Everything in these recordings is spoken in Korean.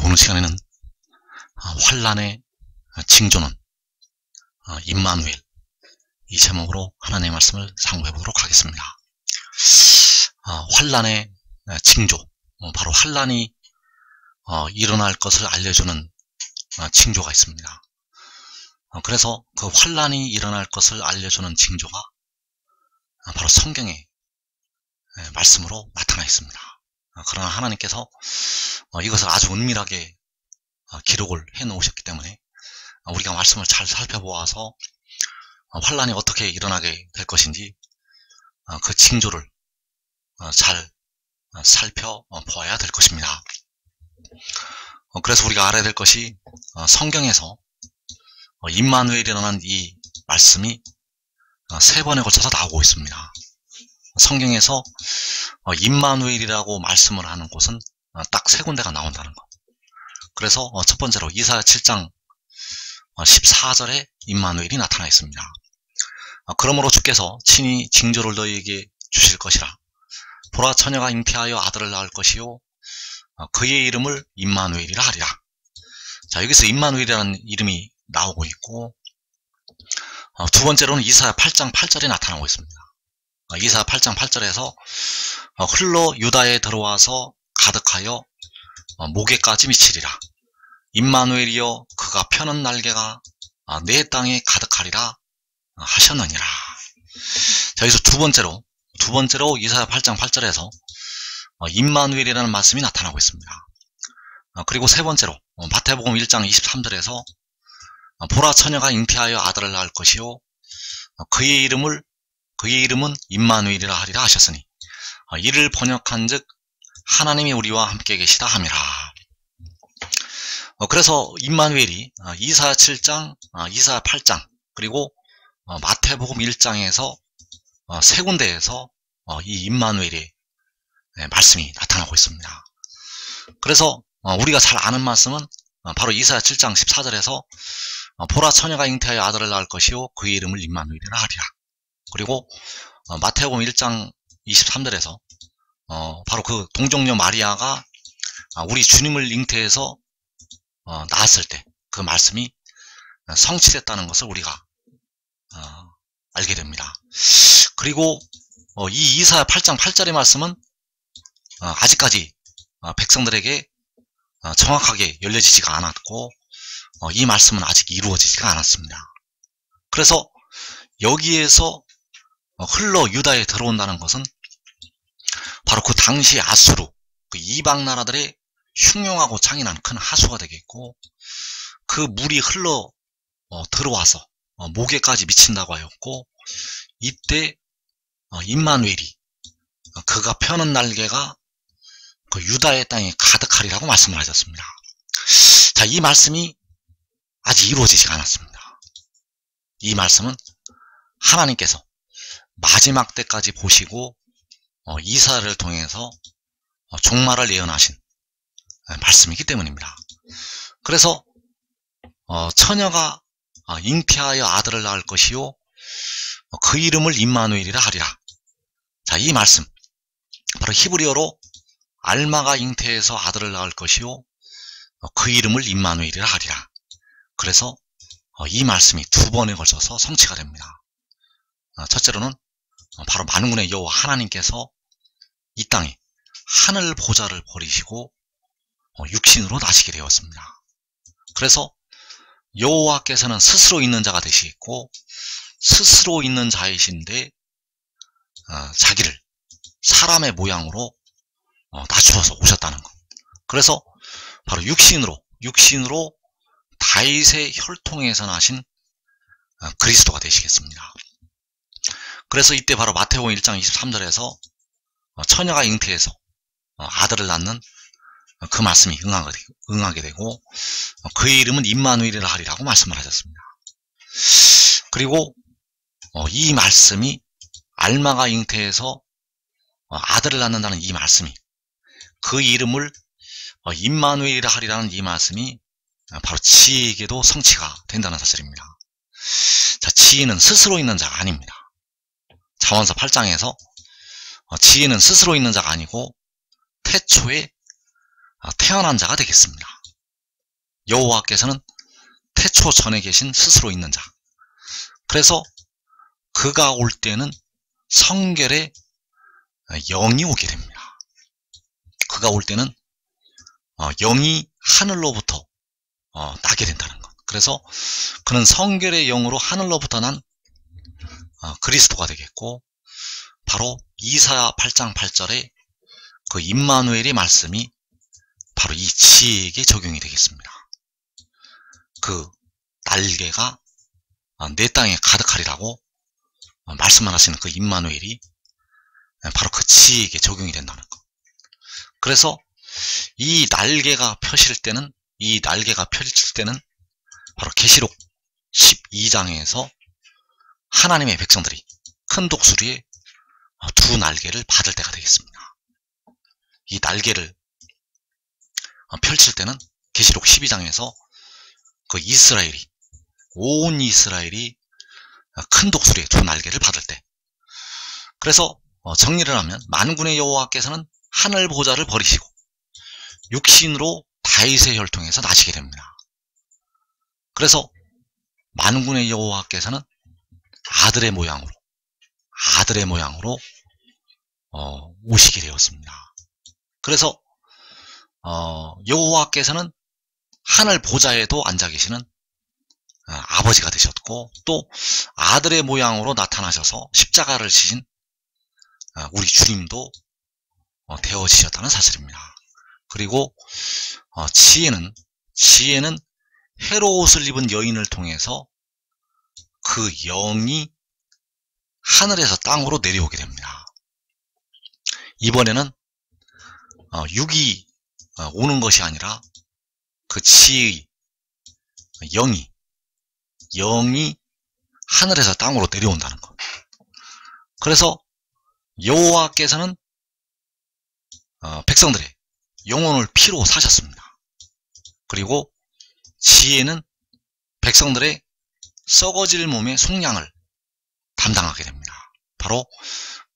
오늘 시간에는 환란의 징조는 임마누엘, 이 제목으로 하나님의 말씀을 상고해 보도록 하겠습니다. 환란의 징조, 바로 환란이 일어날 것을 알려주는 징조가 있습니다. 그래서 그 환란이 일어날 것을 알려주는 징조가 바로 성경의 말씀으로 나타나 있습니다. 그러나 하나님께서 이것을 아주 은밀하게 기록을 해 놓으셨기 때문에 우리가 말씀을 잘 살펴보아서 환란이 어떻게 일어나게 될 것인지 그 징조를 잘 살펴보아야 될 것입니다. 그래서 우리가 알아야 될 것이 성경에서 임마누엘이라는 이 말씀이 3번에 걸쳐서 나오고 있습니다. 성경에서 임마누엘이라고 말씀을 하는 곳은 딱 3군데가 나온다는 것. 그래서 첫 번째로 이사야 7장 14절에 임마누엘이 나타나 있습니다. 그러므로 주께서 친히 징조를 너희에게 주실 것이라. 보라, 처녀가 잉태하여 아들을 낳을 것이요 그의 이름을 임마누엘이라 하리라. 자, 여기서 임마누엘이라는 이름이 나오고 있고, 두 번째로는 이사야 8장 8절에 나타나고 있습니다. 이사야 8장 8절에서 흘러 유다에 들어와서 가득하여 목에까지 미치리라. 임마누엘이여 그가 펴는 날개가 내 땅에 가득하리라 하셨느니라. 자, 여기서 두 번째로 이사야 8장 8절에서 임마누엘이라는 말씀이 나타나고 있습니다. 그리고 세 번째로 마태복음 1장 23절에서 보라, 처녀가 잉태하여 아들을 낳을 것이요 그의 이름은 임마누엘이라 하리라 하셨으니 이를 번역한즉 하나님이 우리와 함께 계시다 함이라. 그래서 임마누엘이 이사야 7장, 이사야 8장, 그리고 마태복음 1장에서 3군데에서 이 임마누엘의 말씀이 나타나고 있습니다. 그래서 우리가 잘 아는 말씀은 바로 이사야 7장 14절에서 보라, 처녀가 잉태하여 아들을 낳을 것이요 그의 이름을 임마누엘이라 하리라. 그리고 마태복음 1장 23절에서 바로 그 동정녀 마리아가 우리 주님을 잉태해서 낳았을 때 그 말씀이 성취됐다는 것을 우리가 알게 됩니다. 그리고 이 이사야 8장 8절의 말씀은 아직까지 백성들에게 정확하게 열려지지가 않았고 이 말씀은 아직 이루어지지가 않았습니다. 그래서 여기에서 흘러 유다에 들어온다는 것은 바로 그 당시 아수르, 그 이방 나라들의 흉흉하고 잔인한 큰 하수가 되겠고, 그 물이 흘러 들어와서 목에까지 미친다고 하였고, 이때 임마누엘이 그가 펴는 날개가 그 유다의 땅에 가득하리라고 말씀을 하셨습니다. 자, 이 말씀이 아직 이루어지지 않았습니다. 이 말씀은 하나님께서 마지막 때까지 보시고 이사야를 통해서 종말을 예언하신 말씀이기 때문입니다. 그래서 처녀가 잉태하여 아들을 낳을 것이요 그 이름을 임마누엘이라 하리라. 자, 이 말씀 바로 히브리어로 알마가 잉태해서 아들을 낳을 것이요 그 이름을 임마누엘이라 하리라. 그래서 이 말씀이 2번에 걸쳐서 성취가 됩니다. 첫째로는 바로 만군의 여호와 하나님께서 이 땅에 하늘 보좌를 버리시고 육신으로 나시게 되었습니다. 그래서 여호와께서는 스스로 있는 자가 되시고 스스로 있는 자이신데 자기를 사람의 모양으로 낮추어서 오셨다는 것. 그래서 바로 육신으로 다윗의 혈통에서 나신 그리스도가 되시겠습니다. 그래서 이때 바로 마태복음 1장 23절에서 처녀가 잉태해서 아들을 낳는 그 말씀이 응하게 되고 그의 이름은 임마누엘이라 하리라고 말씀을 하셨습니다. 그리고 이 말씀이 알마가 잉태해서 아들을 낳는다는 이 말씀이 그 이름을 임마누엘이라 하리라는 이 말씀이 바로 지혜에게도 성취가 된다는 사실입니다. 자, 지혜는 스스로 있는 자가 아닙니다. 잠언서 8장에서 지혜는 스스로 있는 자가 아니고 태초에 태어난 자가 되겠습니다. 여호와께서는 태초 전에 계신 스스로 있는 자. 그래서 그가 올 때는 성결의 영이 오게 됩니다. 그가 올 때는 영이 하늘로부터 나게 된다는 것. 그래서 그는 성결의 영으로 하늘로부터 난 그리스도가 되겠고, 바로 이사야 8장 8절에 그 임마누엘의 말씀이 바로 이 지혜에게 적용이 되겠습니다. 그 날개가 내 땅에 가득하리라고 말씀을 하시는 그 임마누엘이 바로 그 지혜에게 적용이 된다는 것. 그래서 이 날개가 펴질 때는 바로 계시록 12장에서 하나님의 백성들이 큰 독수리의 두 날개를 받을 때가 되겠습니다. 이 날개를 펼칠 때는 계시록 12장에서 그 온 이스라엘이 큰 독수리의 두 날개를 받을 때, 그래서 정리를 하면 만군의 여호와께서는 하늘 보좌를 버리시고 육신으로 다윗의 혈통에서 나시게 됩니다. 그래서 만군의 여호와께서는 아들의 모양으로 오시게 되었습니다. 그래서 여호와께서는 하늘 보좌에도 앉아 계시는 아버지가 되셨고, 또 아들의 모양으로 나타나셔서 십자가를 지신 우리 주님도 되어지셨다는 사실입니다. 그리고 지혜는 헤롯을 입은 여인을 통해서 그 영이 하늘에서 땅으로 내려오게 됩니다. 이번에는 육이 오는 것이 아니라 그 지혜의 영이 하늘에서 땅으로 내려온다는 것. 그래서 여호와께서는 백성들의 영혼을 피로 사셨습니다. 그리고 지혜는 백성들의 썩어질 몸의 속량을 담당하게 됩니다. 바로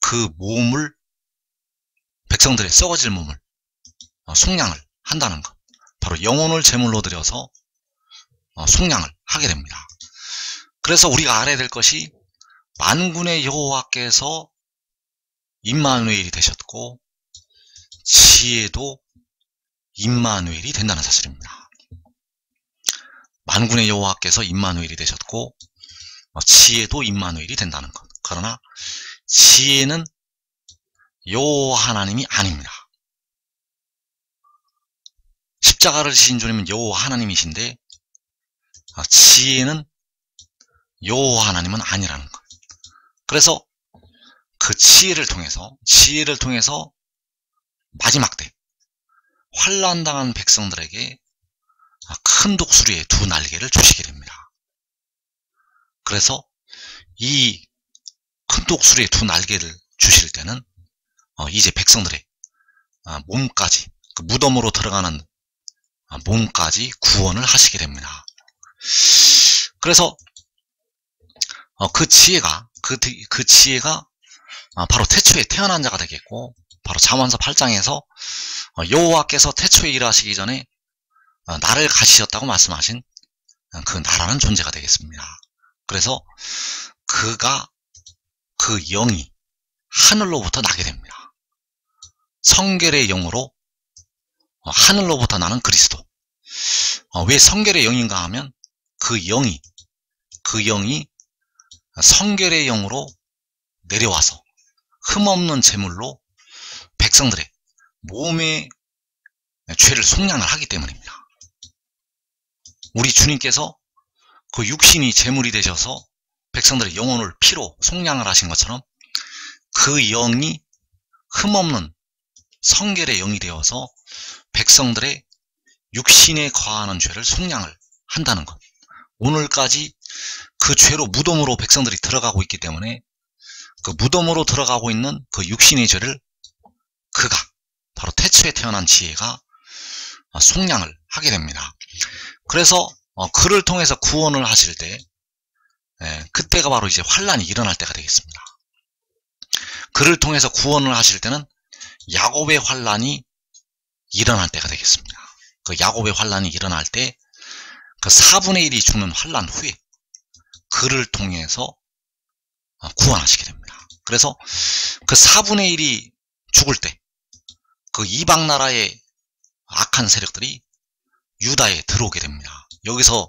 그 몸을, 백성들의 썩어질 몸을 속량을 한다는 것, 바로 영혼을 제물로 드려서 속량을 하게 됩니다. 그래서 우리가 알아야 될 것이 만군의 여호와께서 임마누엘이 되셨고 지혜도 임마누엘이 된다는 사실입니다. 만군의 여호와께서 임마누엘이 되셨고 지혜도 임마누엘이 된다는 것. 그러나 지혜는 여호와 하나님이 아닙니다. 십자가를 지신 주님은 여호와 하나님이신데 지혜는 여호와 하나님은 아니라는 것. 그래서 그 지혜를 통해서 마지막 때 환난당한 백성들에게 큰 독수리의 두 날개를 주시게 됩니다. 그래서 이 큰 독수리의 두 날개를 주실 때는 이제 백성들의 몸까지, 그 무덤으로 들어가는 몸까지 구원을 하시게 됩니다. 그래서 그 지혜가 바로 태초에 태어난 자가 되겠고, 바로 잠언서 8장에서 여호와께서 태초에 일하시기 전에 나를 가지셨다고 말씀하신 그 나라는 존재가 되겠습니다. 그래서 그 영이 하늘로부터 나게 됩니다. 성결의 영으로 하늘로부터 나는 그리스도. 왜 성결의 영인가 하면 그 영이 성결의 영으로 내려와서 흠없는 제물로 백성들의 몸의 죄를 속량을 하기 때문입니다. 우리 주님께서 그 육신이 제물이 되셔서 백성들의 영혼을 피로 속량을 하신 것처럼 그 영이 흠없는 성결의 영이 되어서 백성들의 육신에 거하는 죄를 속량을 한다는 것. 오늘까지 그 죄로 무덤으로 백성들이 들어가고 있기 때문에 그 무덤으로 들어가고 있는 그 육신의 죄를 그가 바로 태초에 태어난 지혜가 속량을 하게 됩니다. 그래서 그를 통해서 구원을 하실 때, 그때가 바로 이제 환난이 일어날 때가 되겠습니다. 그를 통해서 구원을 하실 때는 야곱의 환난이 일어날 때가 되겠습니다. 그 야곱의 환란이 일어날 때 그 4분의 1이 죽는 환란 후에 그를 통해서 구원하시게 됩니다. 그래서 그 4분의 1이 죽을 때 그 이방 나라의 악한 세력들이 유다에 들어오게 됩니다. 여기서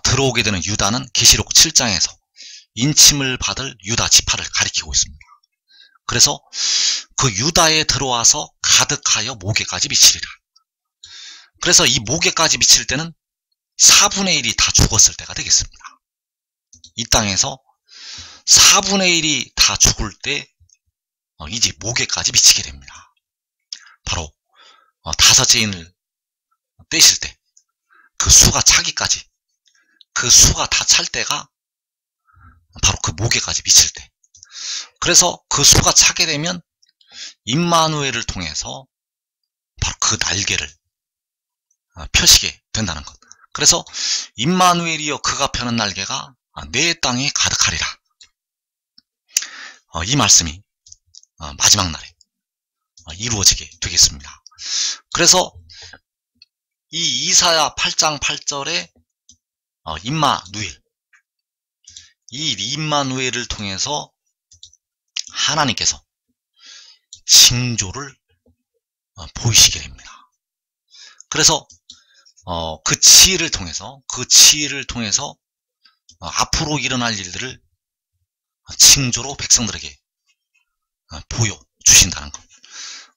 들어오게 되는 유다는 계시록 7장에서 인침을 받을 유다 지파를 가리키고 있습니다. 그래서 그 유다에 들어와서 가득하여 목에까지 미치리라. 그래서 이 목에까지 미칠 때는 4분의 1이 다 죽었을 때가 되겠습니다. 이 땅에서 4분의 1이 다 죽을 때 이제 목에까지 미치게 됩니다. 바로 5제인을 떼실 때 그 수가 차기까지, 그 수가 다 찰 때가 바로 그 목에까지 미칠 때, 그래서 그 수가 차게 되면 임마누엘을 통해서 바로 그 날개를 펴시게 된다는 것. 그래서 임마누엘이여 그가 펴는 날개가 내 땅에 가득하리라. 이 말씀이 마지막 날에 이루어지게 되겠습니다. 그래서 이 이사야 8장 8절에 임마누엘, 이 임마누엘을 통해서 하나님께서 징조를 보이시게 됩니다. 그래서 그 지혜를 통해서 앞으로 일어날 일들을 징조로 백성들에게 보여주신다는 것.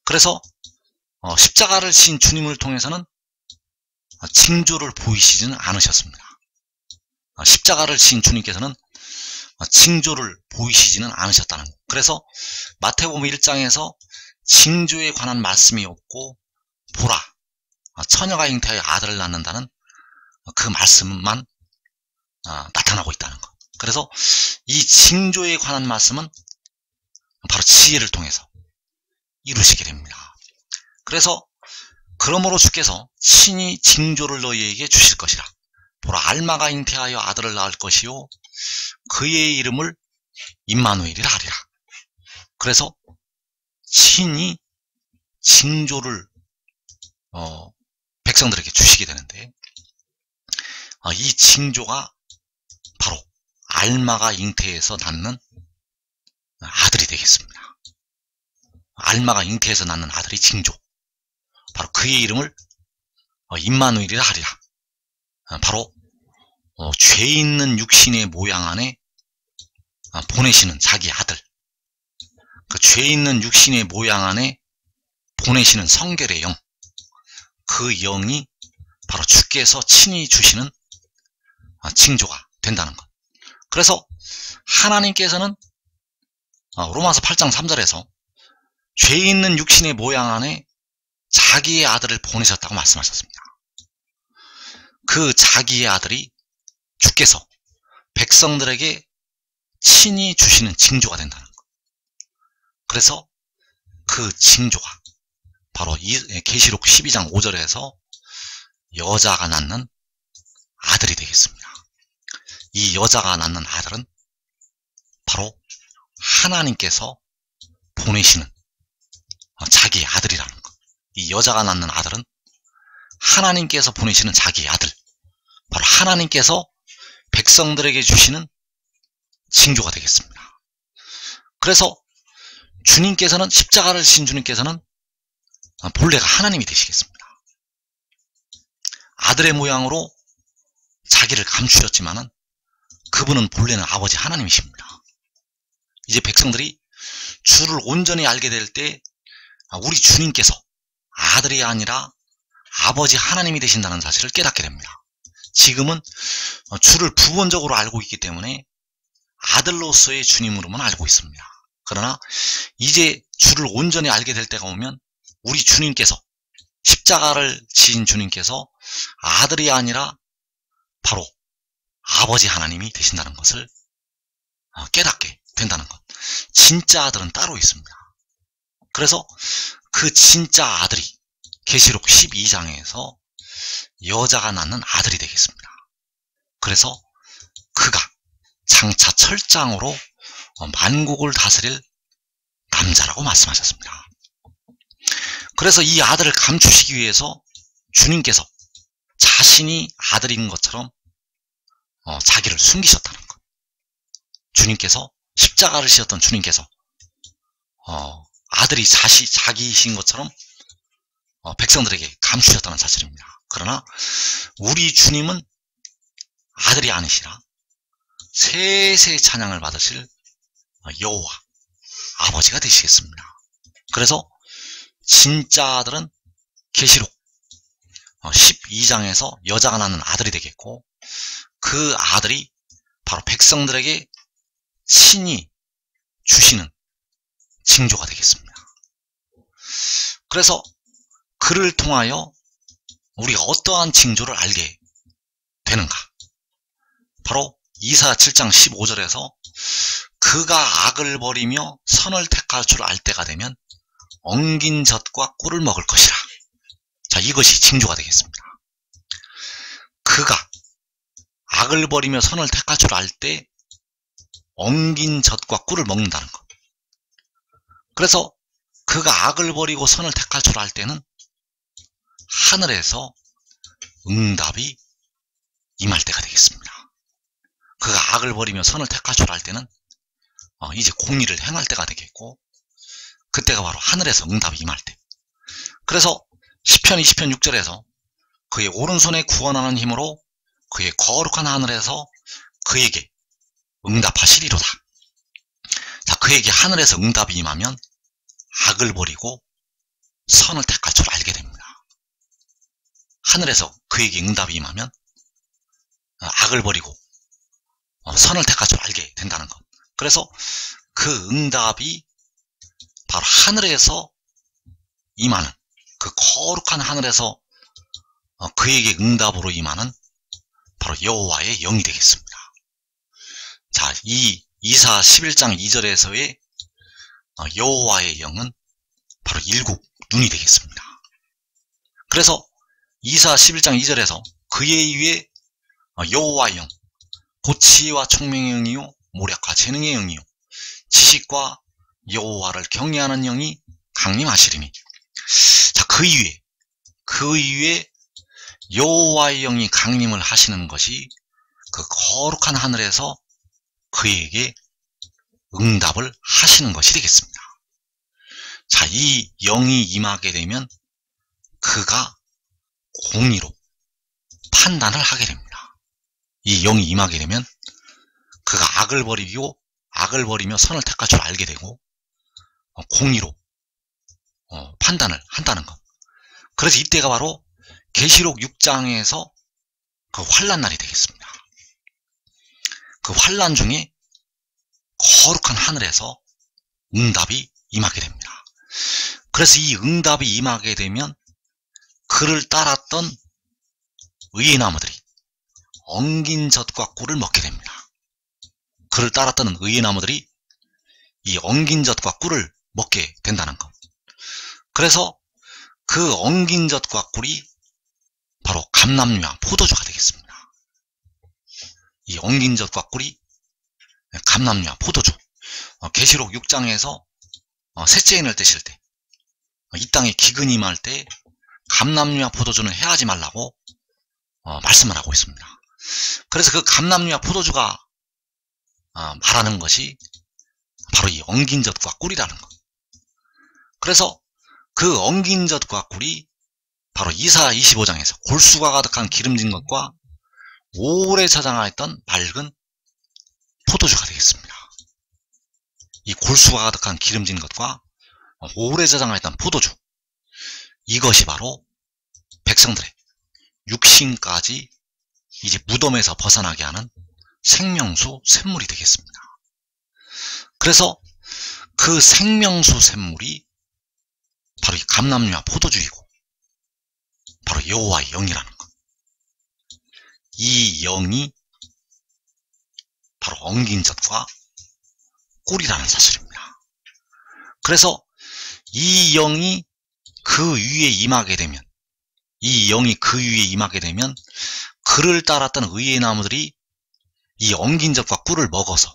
그래서 십자가를 지신 주님을 통해서는 징조를 보이시지는 않으셨습니다. 십자가를 지신 주님께서는 징조를 보이시지는 않으셨다는 것. 그래서 마태복음 1장에서 징조에 관한 말씀이 없고 보라 처녀가 잉태하여 아들을 낳는다는 그 말씀만 나타나고 있다는 것. 그래서 이 징조에 관한 말씀은 바로 지혜를 통해서 이루시게 됩니다. 그래서 그러므로 주께서 친히 징조를 너희에게 주실 것이라. 보라 알마가 잉태하여 아들을 낳을 것이요 그의 이름을 임마누엘이라 하리라. 그래서 친히 징조를 백성들에게 주시게 되는데 이 징조가 바로 알마가 잉태해서 낳는 아들이 되겠습니다. 알마가 잉태해서 낳는 아들이 징조, 바로 그의 이름을 임마누엘이라 하리라. 바로 죄 있는 육신의 모양 안에 보내시는 자기 아들, 그 죄 있는 육신의 모양 안에 보내시는 성결의 영, 그 영이 바로 주께서 친히 주시는 징조가 된다는 것. 그래서 하나님께서는 로마서 8장 3절에서 죄 있는 육신의 모양 안에 자기의 아들을 보내셨다고 말씀하셨습니다. 그 자기의 아들이 주께서 백성들에게 친히 주시는 징조가 된다는 것. 그래서 그 징조가 바로 계시록 12장 5절에서 여자가 낳는 아들이 되겠습니다. 이 여자가 낳는 아들은 바로 하나님께서 보내시는 자기의 아들이라는 것. 이 여자가 낳는 아들은 하나님께서 보내시는 자기의 아들, 바로 하나님께서 백성들에게 주시는 징조가 되겠습니다. 그래서 주님께서는, 십자가를 지신 주님께서는 본래가 하나님이 되시겠습니다. 아들의 모양으로 자기를 감추셨지만은 그분은 본래는 아버지 하나님이십니다. 이제 백성들이 주를 온전히 알게 될 때 우리 주님께서 아들이 아니라 아버지 하나님이 되신다는 사실을 깨닫게 됩니다. 지금은 주를 부분적으로 알고 있기 때문에 아들로서의 주님으로만 알고 있습니다. 그러나 이제 주를 온전히 알게 될 때가 오면 우리 주님께서, 십자가를 지신 주님께서 아들이 아니라 바로 아버지 하나님이 되신다는 것을 깨닫게 된다는 것. 진짜 아들은 따로 있습니다. 그래서 그 진짜 아들이 계시록 12장에서 여자가 낳는 아들이 되겠습니다. 그래서 그가 장차 철장으로 만국을 다스릴 남자라고 말씀하셨습니다. 그래서 이 아들을 감추시기 위해서 주님께서 자신이 아들인 것처럼 자기를 숨기셨다는 것. 주님께서 십자가를 지셨던 주님께서 아들이 자기이신 것처럼 백성들에게 감추셨다는 사실입니다. 그러나 우리 주님은 아들이 아니시라 세세 찬양을 받으실 여호와 아버지가 되시겠습니다. 그래서 진짜 아들은 계시록 12장에서 여자가 낳는 아들이 되겠고, 그 아들이 바로 백성들에게 친히 주시는 징조가 되겠습니다. 그래서 그를 통하여 우리가 어떠한 징조를 알게 되는가? 바로 이사야 7장 15절에서 그가 악을 버리며 선을 택할 줄 알 때가 되면 엉긴 젖과 꿀을 먹을 것이라. 자, 이것이 징조가 되겠습니다. 그가 악을 버리며 선을 택할 줄 알 때 엉긴 젖과 꿀을 먹는다는 것. 그래서 그가 악을 버리고 선을 택할 줄 알 때는 하늘에서 응답이 임할 때가 되겠습니다. 그가 악을 버리며 선을 택할 줄 알 때는 이제 공의를 행할 때가 되겠고, 그때가 바로 하늘에서 응답이 임할 때. 그래서 시편 20편 6절에서 그의 오른손에 구원하는 힘으로 그의 거룩한 하늘에서 그에게 응답하시리로다. 자, 그에게 하늘에서 응답이 임하면 악을 버리고 선을 택할 줄 알게 됩니다. 하늘에서 그에게 응답이 임하면 악을 버리고 선을 택할 줄 알게 된다는 것. 그래서 그 응답이 바로 하늘에서 임하는, 그 거룩한 하늘에서 그에게 응답으로 임하는 바로 여호와의 영이 되겠습니다. 자, 이 이사 11장 2절에서의 여호와의 영은 바로 일국 눈이 되겠습니다. 그래서 이사 11장 2절에서 그의 위에 여호와의 영, 곧 지혜와 총명의 영이요 모략과 재능의 영이요 지식과 여호와를 경외하는 영이 강림하시리니. 자, 그 위에 여호와의 영이 강림을 하시는 것이 그 거룩한 하늘에서 그에게 응답을 하시는 것이 되겠습니다. 자, 이 영이 임하게 되면 그가 공의로 판단을 하게 됩니다. 이 영이 임하게 되면 그가 악을 버리며 선을 택할 줄 알게 되고 공의로 판단을 한다는 것. 그래서 이때가 바로 계시록 6장에서 그 환난 날이 되겠습니다. 그 환난 중에 거룩한 하늘에서 응답이 임하게 됩니다. 그래서 이 응답이 임하게 되면 그를 따랐던 의의 나무들이 엉긴 젖과 꿀을 먹게 됩니다. 그를 따랐던 의의 나무들이 이 엉긴 젖과 꿀을 먹게 된다는 것. 그래서 그 엉긴 젖과 꿀이 바로 감람류와 포도주가 되겠습니다. 이 엉긴 젖과 꿀이 감람류와 포도주. 계시록 6장에서 셋째 인을 떼실 때, 이 땅에 기근이 임할 때 감람류와 포도주는 해하지 말라고 말씀을 하고 있습니다. 그래서 그 감람류와 포도주가 말하는 것이 바로 이 엉긴 젖과 꿀이라는 것. 그래서 그 엉긴 젖과 꿀이 바로 이사야 25장에서 골수가 가득한 기름진 것과 오래 저장하였던 맑은 포도주가 되겠습니다. 이 골수가 가득한 기름진 것과 오래 저장하였던 포도주, 이것이 바로 백성들의 육신까지 이제 무덤에서 벗어나게 하는 생명수 샘물이 되겠습니다. 그래서 그 생명수 샘물이 바로 이 감람류와 포도주이고 바로 여호와의 영이라는 것. 이 영이 바로 엉긴 젖과 꿀이라는 사실입니다. 그래서 이 영이 그 위에 임하게 되면, 그를 따랐던 의의 나무들이 이 엉긴 젖과 꿀을 먹어서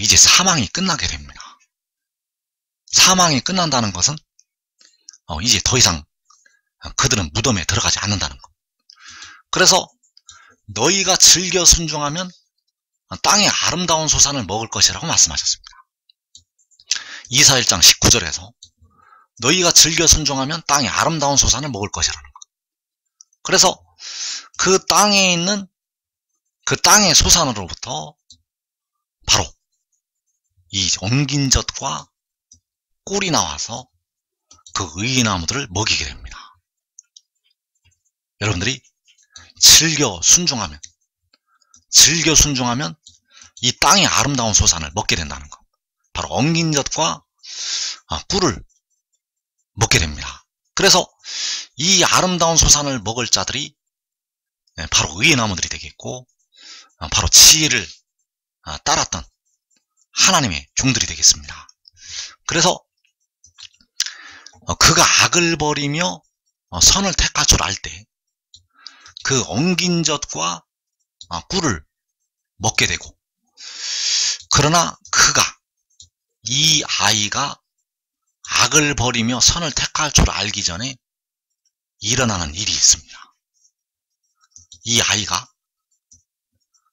이제 사망이 끝나게 됩니다. 사망이 끝난다는 것은 이제 더 이상 그들은 무덤에 들어가지 않는다는 것. 그래서 너희가 즐겨 순종하면 땅의 아름다운 소산을 먹을 것이라고 말씀하셨습니다. 이사 1장 19절에서 너희가 즐겨 순종하면 땅의 아름다운 소산을 먹을 것이라는 것. 그래서 그 땅에 있는 그 땅의 소산으로부터 바로 이 엉긴 젖과 꿀이 나와서 그 의인나무들을 먹이게 됩니다. 여러분들이 즐겨 순종하면 이 땅의 아름다운 소산을 먹게 된다는 것. 바로 엉긴 젖과 꿀을 먹게 됩니다. 그래서 이 아름다운 소산을 먹을 자들이 바로 의인나무들이 되겠고, 바로 지혜를 따랐던 하나님의 종들이 되겠습니다. 그래서 그가 악을 버리며 선을 택할 줄 알 때 그 엉긴 젖과 꿀을 먹게 되고, 그러나 이 아이가 악을 버리며 선을 택할 줄 알기 전에 일어나는 일이 있습니다. 이 아이가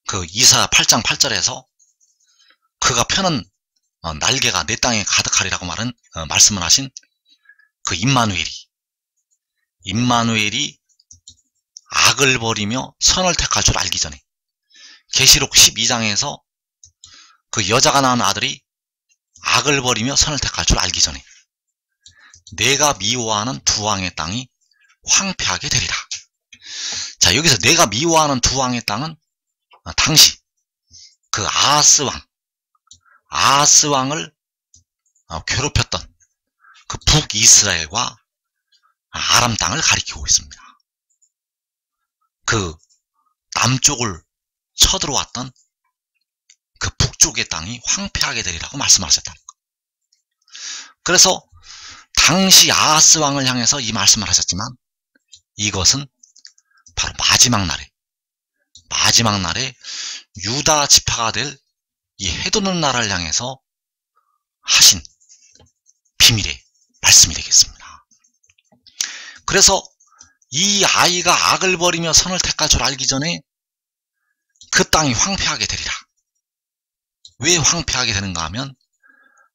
그 이사야 8장 8절에서 그가 펴는 날개가 내 땅에 가득하리라고 말씀을 하신 그 임마누엘이 악을 버리며 선을 택할 줄 알기 전에, 계시록 12장에서 그 여자가 낳은 아들이 악을 버리며 선을 택할 줄 알기 전에 내가 미워하는 두 왕의 땅이 황폐하게 되리라. 자, 여기서 내가 미워하는 두 왕의 땅은 당시 그 아하스 왕을 괴롭혔던 그 북이스라엘과 아람 땅을 가리키고 있습니다. 그 남쪽을 쳐들어왔던 그 북쪽의 땅이 황폐하게 되리라고 말씀하셨다는 것. 그래서 당시 아하스 왕을 향해서 이 말씀을 하셨지만, 이것은 바로 마지막 날에 유다 지파가 될 이 해도는 나라를 향해서 하신 비밀의 말씀이 되겠습니다. 그래서 이 아이가 악을 버리며 선을 택할 줄 알기 전에 그 땅이 황폐하게 되리라. 왜 황폐하게 되는가 하면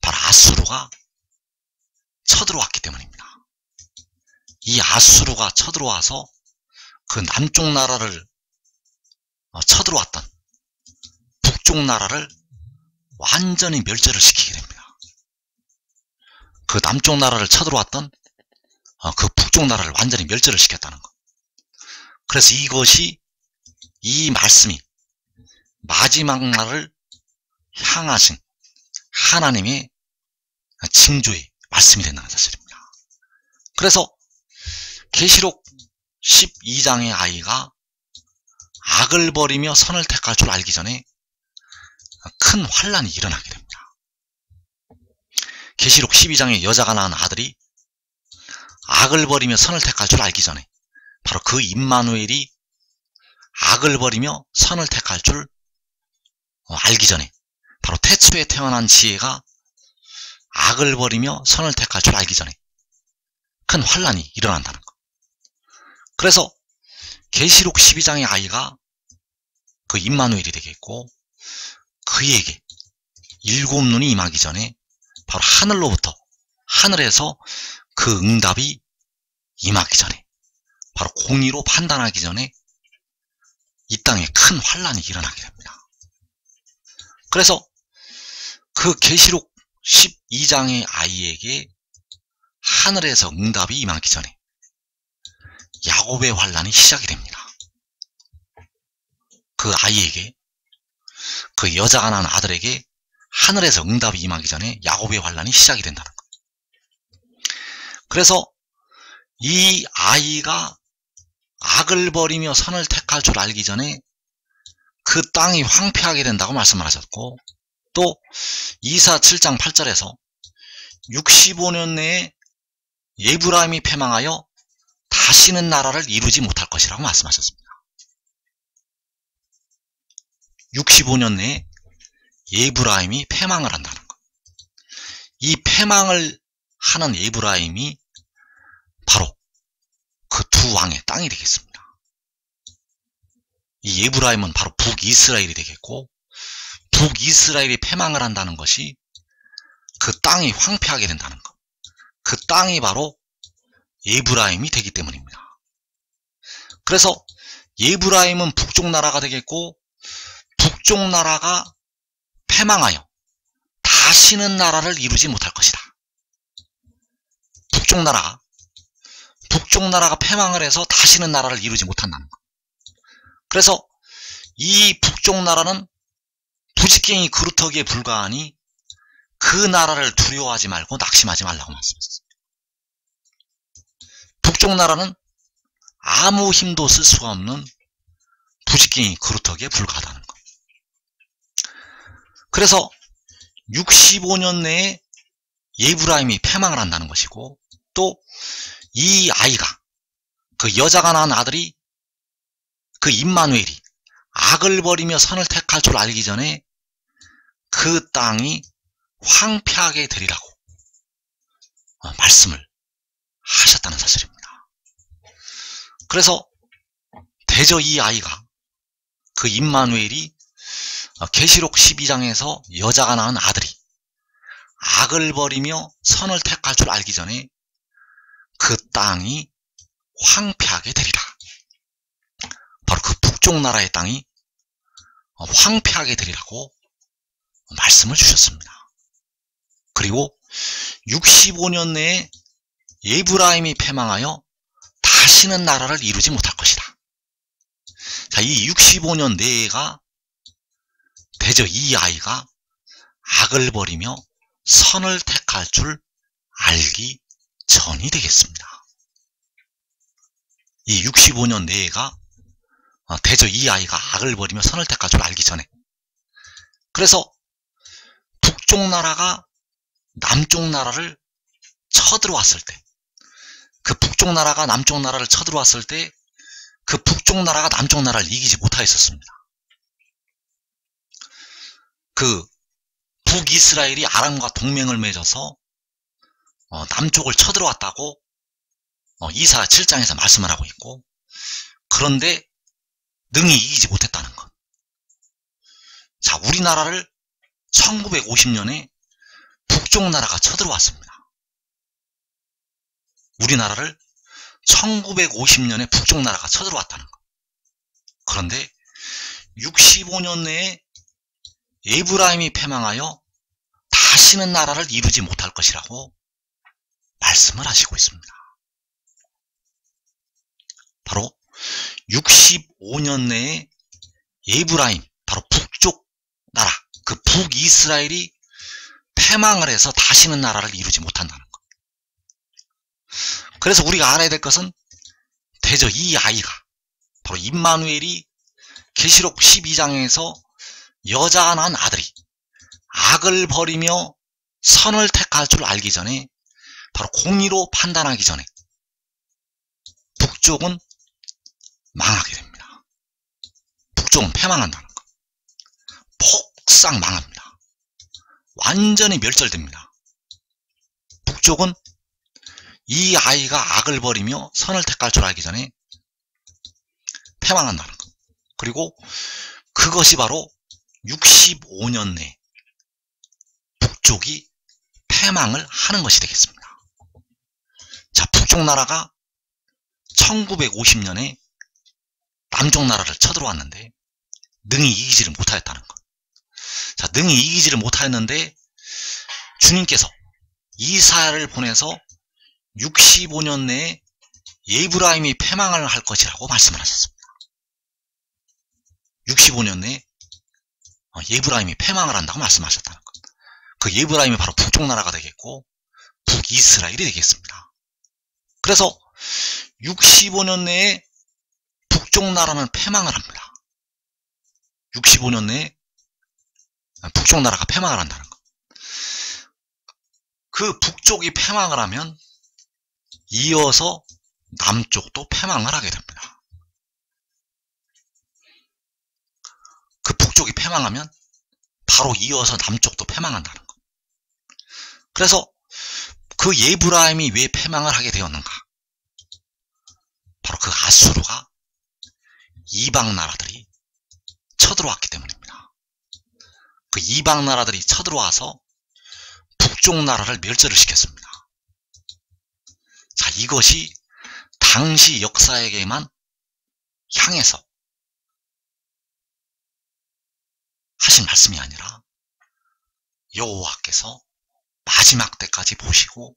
바로 아수르가 쳐들어왔기 때문입니다. 이 아수르가 쳐들어와서 그 남쪽 나라를 쳐들어왔던 북쪽 나라를 완전히 멸절을 시키게 됩니다. 그 남쪽 나라를 쳐들어왔던 그 북쪽 나라를 완전히 멸절을 시켰다는 것. 그래서 이 말씀이 마지막 날을 향하신 하나님의 징조의 말씀이 된다는 사실입니다. 그래서 계시록 12장의 아이가 악을 버리며 선을 택할 줄 알기 전에 큰 환란이 일어나게 됩니다. 계시록 12장의 여자가 낳은 아들이 악을 버리며 선을 택할 줄 알기 전에 바로 그 임마누엘이 악을 버리며 선을 택할 줄 알기 전에 바로 태초에 태어난 지혜가 악을 버리며 선을 택할 줄 알기 전에 큰 환란이 일어난다는 것. 그래서 계시록 12장의 아이가 그 임마누엘이 되겠고, 그에게 일곱 눈이 임하기 전에 바로 하늘에서 그 응답이 임하기 전에, 바로 공의로 판단하기 전에 이 땅에 큰 환란이 일어나게 됩니다. 그래서 그 계시록 12장의 아이에게 하늘에서 응답이 임하기 전에 야곱의 환란이 시작이 됩니다. 그 아이에게, 그 여자가 낳은 아들에게 하늘에서 응답이 임하기 전에 야곱의 환란이 시작이 된다는 것. 그래서 이 아이가 악을 버리며 선을 택할 줄 알기 전에 그 땅이 황폐하게 된다고 말씀을 하셨고, 또 이사 7장 8절에서 65년 내에 에브라임이 패망하여 다시는 나라를 이루지 못할 것이라고 말씀하셨습니다. 65년 내에 에브라임이 패망을 한다는 것. 이 패망을 하는 에브라임이 바로 그 두 왕의 땅이 되겠습니다. 이 에브라임은 바로 북이스라엘이 되겠고, 북이스라엘이 패망을 한다는 것이 그 땅이 황폐하게 된다는 것. 그 땅이 바로 에브라임이 되기 때문입니다. 그래서 에브라임은 북쪽 나라가 되겠고, 북쪽 나라가 패망하여 다시는 나라를 이루지 못할 것이다. 북쪽 나라가 패망을 해서 다시는 나라를 이루지 못한다는 것. 그래서 이 북쪽 나라는 부지깽이 그루터기에 불과하니 그 나라를 두려워하지 말고 낙심하지 말라고 말씀하셨습니다. 북쪽 나라는 아무 힘도 쓸 수가 없는 부지깽이 그루터기에 불과하다는 것. 그래서 65년 내에 에브라임이 패망을 한다는 것이고, 또 이 아이가, 그 여자가 낳은 아들이, 그 임마누엘이 악을 버리며 선을 택할 줄 알기 전에 그 땅이 황폐하게 되리라고 말씀을 하셨다는 사실입니다. 그래서 대저 이 아이가, 그 임마누엘이 계시록 12장에서 여자가 낳은 아들이 악을 버리며 선을 택할 줄 알기 전에 그 땅이 황폐하게 되리라. 바로 그 북쪽 나라의 땅이 황폐하게 되리라고 말씀을 주셨습니다. 그리고 65년 내에 에브라임이 패망하여 다시는 나라를 이루지 못할 것이다. 자, 이 65년 내가 대저 이 아이가 악을 버리며 선을 택할 줄 알기 전이 되겠습니다. 이 65년 내가 대저 이 아이가 악을 버리며 선을 택할 줄 알기 전에, 그래서 북쪽 나라가 남쪽 나라를 쳐들어왔을 때, 그 북쪽 나라가 남쪽 나라를 쳐들어왔을 때 그 북쪽 나라가 남쪽 나라를 이기지 못하였었습니다. 그 북이스라엘이 아람과 동맹을 맺어서 남쪽을 쳐들어왔다고 이사 7장에서 말씀을 하고 있고, 그런데 능히 이기지 못했다는 것. 자, 우리나라를 1950년에 북쪽 나라가 쳐들어왔습니다. 우리나라를 1950년에 북쪽 나라가 쳐들어왔다는 것. 그런데 65년 내에 에브라임이 패망하여 다시는 나라를 이루지 못할 것이라고 말씀을 하시고 있습니다. 바로 65년 내에 에브라임, 바로 북쪽 나라, 그 북이스라엘이 패망을 해서 다시는 나라를 이루지 못한다는 것. 그래서 우리가 알아야 될 것은 대저 이 아이가, 바로 임마누엘이 계시록 12장에서 여자가 낳은 아들이 악을 버리며 선을 택할 줄 알기 전에, 바로 공의로 판단하기 전에 북쪽은 망하게 됩니다. 북쪽은 패망한다는 것. 폭삭 망합니다. 완전히 멸절됩니다. 북쪽은 이 아이가 악을 버리며 선을 택할 줄 알기 전에 패망한다는 것. 그리고 그것이 바로 65년 내 북쪽이 패망을 하는 것이 되겠습니다. 자, 북쪽 나라가 1950년에 남쪽 나라를 쳐들어왔는데 능히 이기지를 못하였다는 것. 자, 능히 이기지를 못하였는데 주님께서 이사야를 보내서 65년 내에 에브라임이 패망을 할 것이라고 말씀을 하셨습니다. 65년 내에 에브라임이 패망을 한다고 말씀하셨다는 것. 그 에브라임이 바로 북쪽 나라가 되겠고 북이스라엘이 되겠습니다. 그래서 65년 내에 북쪽 나라는 패망을 합니다. 65년 내에 북쪽 나라가 패망을 한다는 것. 그 북쪽이 패망을 하면 이어서 남쪽도 패망을 하게 됩니다. 그 북쪽이 패망하면 바로 이어서 남쪽도 패망한다는 것. 그래서 그 에브라임이 왜 패망을 하게 되었는가? 바로 그 아수르가 이방 나라들이 쳐들어왔기 때문입니다. 그 이방 나라들이 쳐들어와서 북쪽 나라를 멸절을 시켰습니다. 자, 이것이 당시 역사에게만 향해서 하신 말씀이 아니라 여호와께서 마지막 때까지 보시고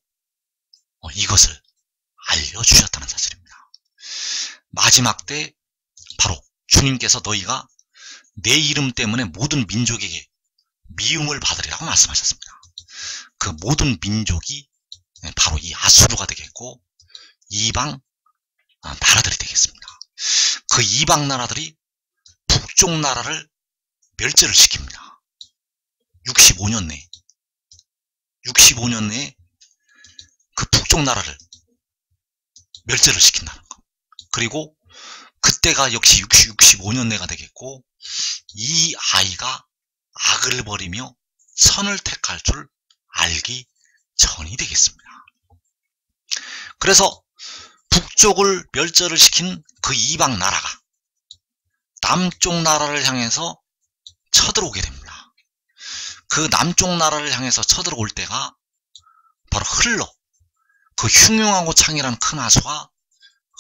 이것을 알려주셨다는 사실입니다. 마지막 때 바로 주님께서 너희가 내 이름 때문에 모든 민족에게 미움을 받으리라고 말씀하셨습니다. 그 모든 민족이 바로 이 아수르가 되겠고 이방 나라들이 되겠습니다. 그 이방 나라들이 북쪽 나라를 멸절을 시킵니다. 65년 내에 그 북쪽 나라를 멸절을 시킨다는 것. 그리고 그때가 역시 65년 내가 되겠고 이 아이가 악을 버리며 선을 택할 줄 알기 전이 되겠습니다. 그래서 북쪽을 멸절을 시킨 그 이방 나라가 남쪽 나라를 향해서 쳐들어오게 됩니다. 그 남쪽 나라를 향해서 쳐들어올 때가 바로 그 흉흉하고 창이라는 큰 하수가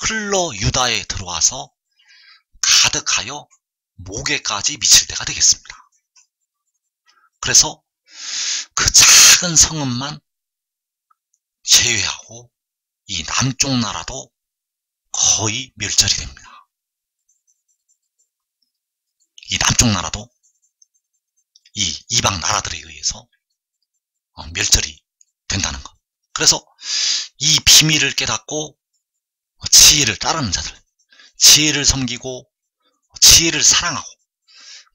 흘러 유다에 들어와서 가득하여 목에까지 미칠 때가 되겠습니다. 그래서 그 작은 성읍만 제외하고 이 남쪽 나라도 거의 멸절이 됩니다. 이 남쪽 나라도 이 이방 나라들에 의해서 멸절이 된다는 것. 그래서 이 비밀을 깨닫고 지혜를 따르는 자들, 지혜를 섬기고 지혜를 사랑하고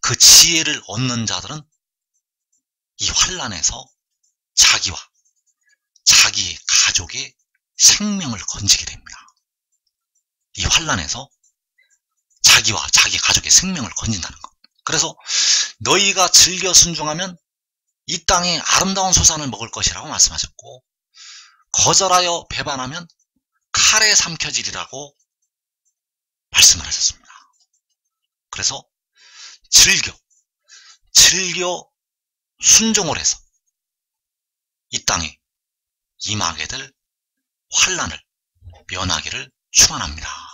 그 지혜를 얻는 자들은 이 환난에서 자기와 자기의 가족의 생명을 건지게 됩니다. 이 환난에서 자기와 자기 가족의 생명을 건진다는 것. 그래서 너희가 즐겨 순종하면 이 땅에 아름다운 소산을 먹을 것이라고 말씀하셨고 거절하여 배반하면 칼에 삼켜지리라고 말씀을 하셨습니다. 그래서 즐겨 순종을 해서 이 땅에 임하게 될 환난을 면하기를 축원합니다.